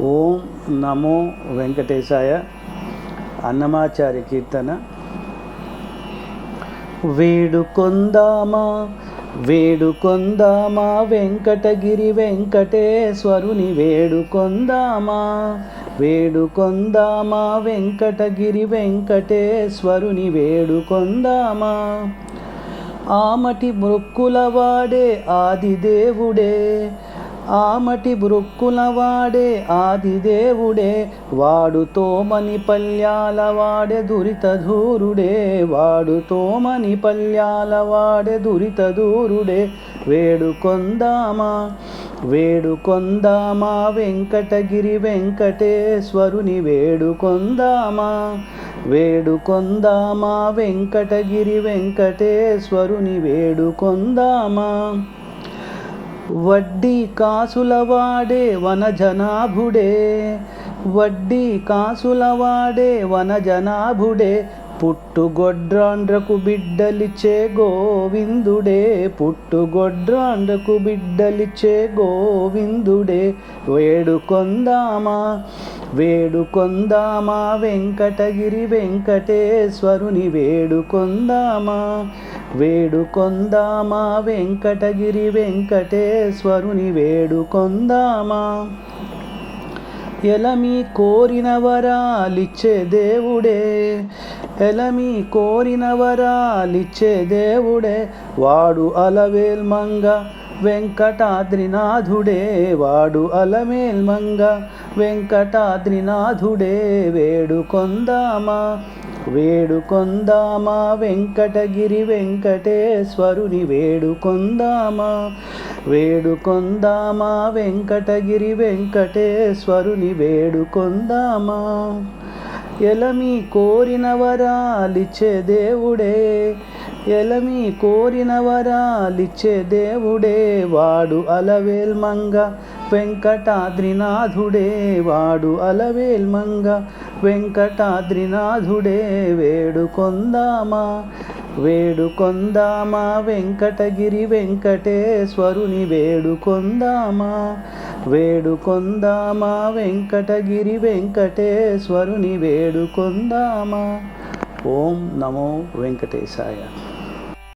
ఓం నమో వెంకటేశాయ. అన్నమాచార్య కీర్తన. వేడుకొందామా వేడుకొందామా వెంకటగిరి వెంకటేశ్వరుని వేడుకొందామా వేడుకొందామా వెంకటగిరి వెంకటేశ్వరుని వేడుకొందామా. ఆమటి మృక్కులవాడే ఆదిదేవుడే ఆమటి బృక్కులవాడే ఆదిదేవుడే వాడుతోమని పల్యాలవాడే దురితధూరుడే వాడుతోమని పల్యాలవాడే దురితధూరుడే. వేడుకొందామా వేడుకొందామా వెంకటగిరి వెంకటేశ్వరుని వేడుకొందామా వేడుకొందామా వెంకటగిరి వెంకటేశ్వరుని వేడుకొందామా. వడ్డీ కాసులవాడే వనజనాభుడే వడ్డీ కాసులవాడే వనజనాభుడే పుట్టుగొడ్రాండ్రకు బిడ్డలిచ్చే గోవిందుడే పుట్టుగొడ్రాండ్రకు బిడ్డలిచ్చే గోవిందుడే. వేడుకొందామా వేడుకొందామా వెంకటగిరి వెంకటేశ్వరుని వేడుకొందామా వేడుకొందామా వెంకటగిరి వెంకటేశ్వరుని వేడుకొందామా. ఎలమి కోరిన వరాలిచ్చే దేవుడే ఎలమి కోరిన వరాలిచ్చే దేవుడే వాడు అలవేల్మంగ వెంకటాద్రినాథుడే వాడు అలమేల్మంగ వెంకటాద్రినాథుడే. వేడుకొందామా వేడుకొందామా వెంకటగిరి వెంకటేశ్వరుని వేడుకొందామా వేడుకొందామా వెంకటగిరి వెంకటేశ్వరుని వేడుకొందామా. ఎలమి కోరిన వరాలిచ్చే దేవుడే ఎలమి కోరిన వరాలిచ్చే దేవుడే వాడు అలవేల్మంగ వెంకటాద్రినాథుడే వాడు అలవేల్మంగ వెంకటాద్రినాథుడే. వేడుకొందామా వేడుకొందామా వెంకటగిరి వెంకటేశ్వరుని వేడుకొందామా వేడుకొందామా వెంకటగిరి వెంకటేశ్వరుని వేడుకొందామా. ఓం నమో వెంకటేశాయ.